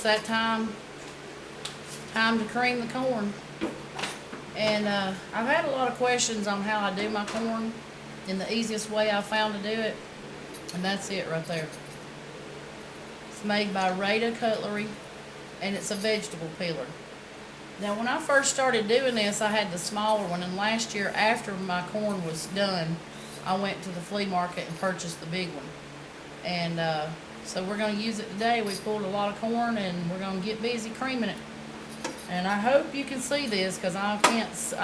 that time to cream the corn. And I've had a lot of questions on how I do my corn, and the easiest way I found to do it, and that's it right there. It's made by Rada Cutlery, and it's a vegetable peeler. Now, when I first started doing this, I had the smaller one, and last year after my corn was done, I went to the flea market and purchased the big one. And so we're going to use it today. We pulled a lot of corn, and we're going to get busy creaming it. And I hope you can see this, because I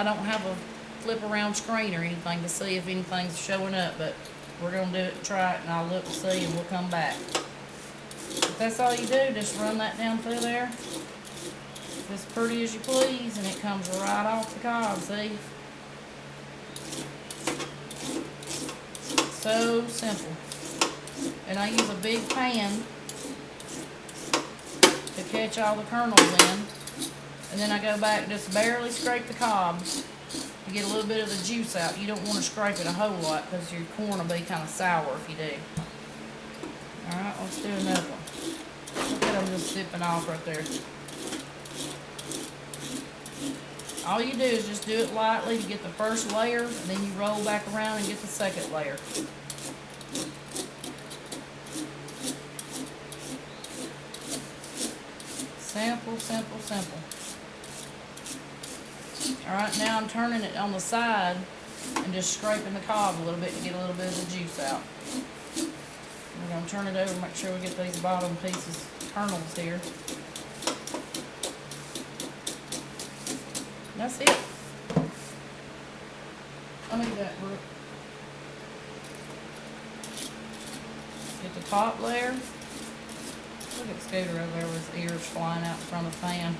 don't have a flip around screen or anything to see if anything's showing up, but we're going to do it and try it, and I'll look and see, and we'll come back. If that's all you do, just run that down through there. As pretty as you please, and it comes right off the cob, see? So simple. And I use a big pan to catch all the kernels in. And then I go back and just barely scrape the cob to get a little bit of the juice out. You don't want to scrape it a whole lot because your corn will be kind of sour if you do. Alright, let's do another one. Look at them just sipping off right there. All you do is just do it lightly to get the first layer, and then you roll back around and get the second layer. Simple, simple, simple. Alright, now I'm turning it on the side and just scraping the cob a little bit to get a little bit of the juice out. We're going to turn it over, make sure we get these bottom pieces, kernels here. That's it. Let me get that, Brooke. Get the top layer. Look at Scooter over there with his ears flying out in front of the fan.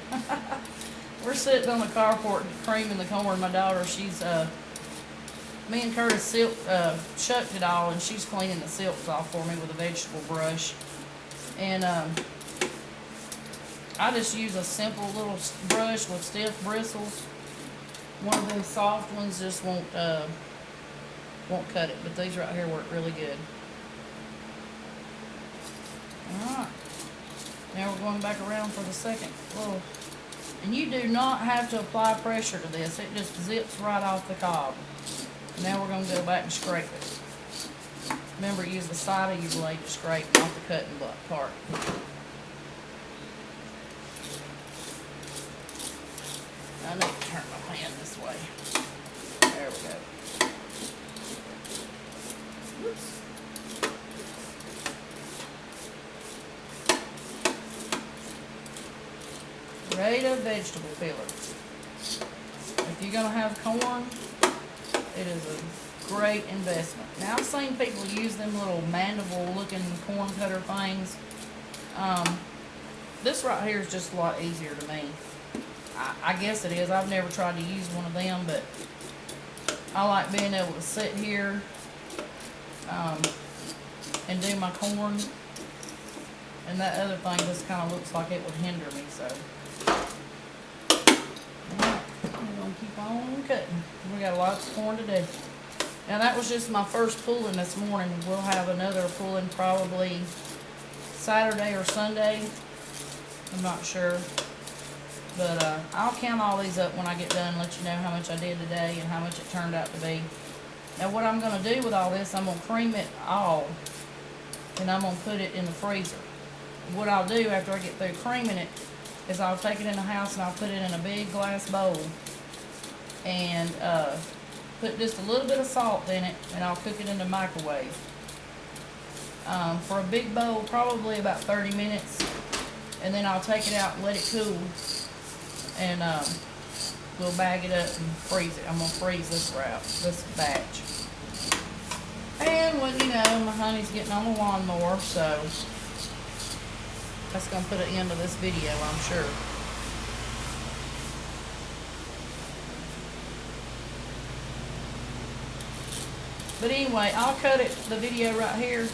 We're sitting on the carport creaming the corn. My daughter, me and Curtis shucked it all, and she's cleaning the silks off for me with a vegetable brush. And I just use a simple little brush with stiff bristles. One of them soft ones just won't cut it, but these right here work really good. Alright, now we're going back around for the second little. And you do not have to apply pressure to this, it just zips right off the cob. Now we're going to go back and scrape it. Remember, use the side of your blade to scrape, not the cutting part. I need to turn my hand this way. There we go. Whoops. Rada Vegetable Peeler. If you're going to have corn, it is a great investment. Now, I've seen people use them little mandible-looking corn cutter things. This right here is just a lot easier to me. I guess it is. I've never tried to use one of them, but I like being able to sit here and do my corn. And that other thing just kind of looks like it would hinder me, so. Alright, we're going to keep on cutting. We got lots of corn to do. Now, that was just my first pulling this morning. We'll have another pulling probably Saturday or Sunday. I'm not sure. But I'll count all these up when I get done and let you know how much I did today and how much it turned out to be. Now, what I'm going to do with all this, I'm going to cream it all, and I'm going to put it in the freezer. What I'll do after I get through creaming it is I'll take it in the house and I'll put it in a big glass bowl and put just a little bit of salt in it, and I'll cook it in the microwave. For a big bowl, probably about 30 minutes, and then I'll take it out and let it cool. And we'll bag it up and freeze it. I'm going to freeze this batch. And, well, you know, my honey's getting on the lawnmower, so that's going to put an end to this video, I'm sure. But anyway, I'll cut the video right here,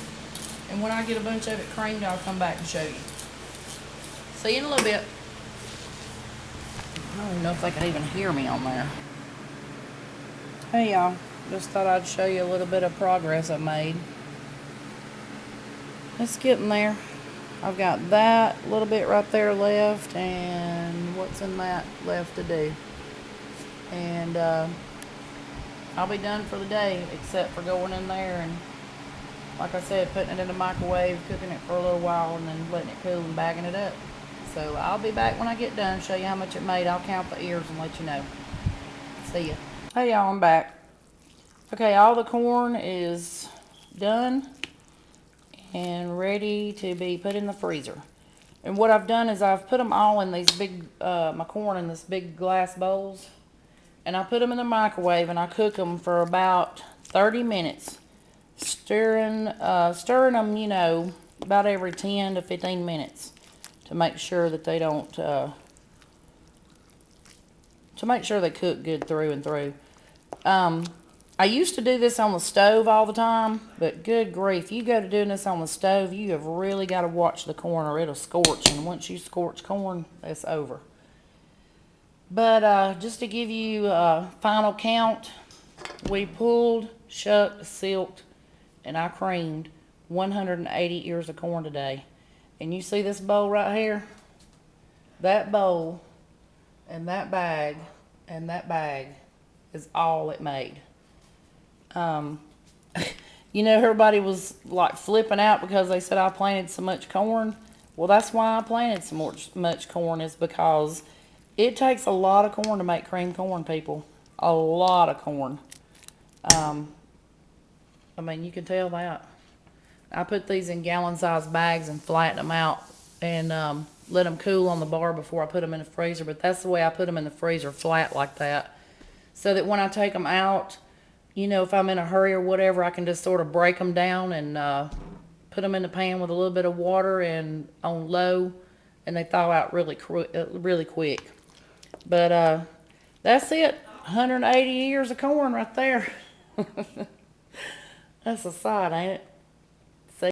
and when I get a bunch of it creamed, I'll come back and show you. See you in a little bit. I don't even know if they can even hear me on there. Hey y'all, just thought I'd show you a little bit of progress I made. It's getting there. I've got that little bit right there left, and what's in that left to do. And I'll be done for the day, except for going in there and, like I said, putting it in the microwave, cooking it for a little while, and then letting it cool and bagging it up. So I'll be back when I get done, show you how much it made. I'll count the ears and let you know. See ya. Hey y'all, I'm back. Okay, all the corn is done and ready to be put in the freezer. And what I've done is I've put them all in these big, my corn in this big glass bowls. And I put them in the microwave and I cook them for about 30 minutes. Stirring them, you know, about every 10 to 15 minutes to make sure that they don't, to make sure they cook good through and through. I used to do this on the stove all the time, but good grief, you go to doing this on the stove, you have really got to watch the corn or it'll scorch, and once you scorch corn, it's over. But just to give you a final count, we pulled, shucked, silked, and I creamed 180 ears of corn today. And you see this bowl right here? That bowl and that bag is all it made. You know, everybody was like flipping out because they said I planted so much corn. Well, that's why I planted so much corn, is because it takes a lot of corn to make cream corn, people. A lot of corn. I mean, you can tell that. I put these in gallon-sized bags and flatten them out and let them cool on the bar before I put them in the freezer. But that's the way I put them in the freezer, flat like that, so that when I take them out, you know, if I'm in a hurry or whatever, I can just sort of break them down and put them in the pan with a little bit of water and on low, and they thaw out really quick. But that's it. 180 ears of corn right there. That's a sight, ain't it?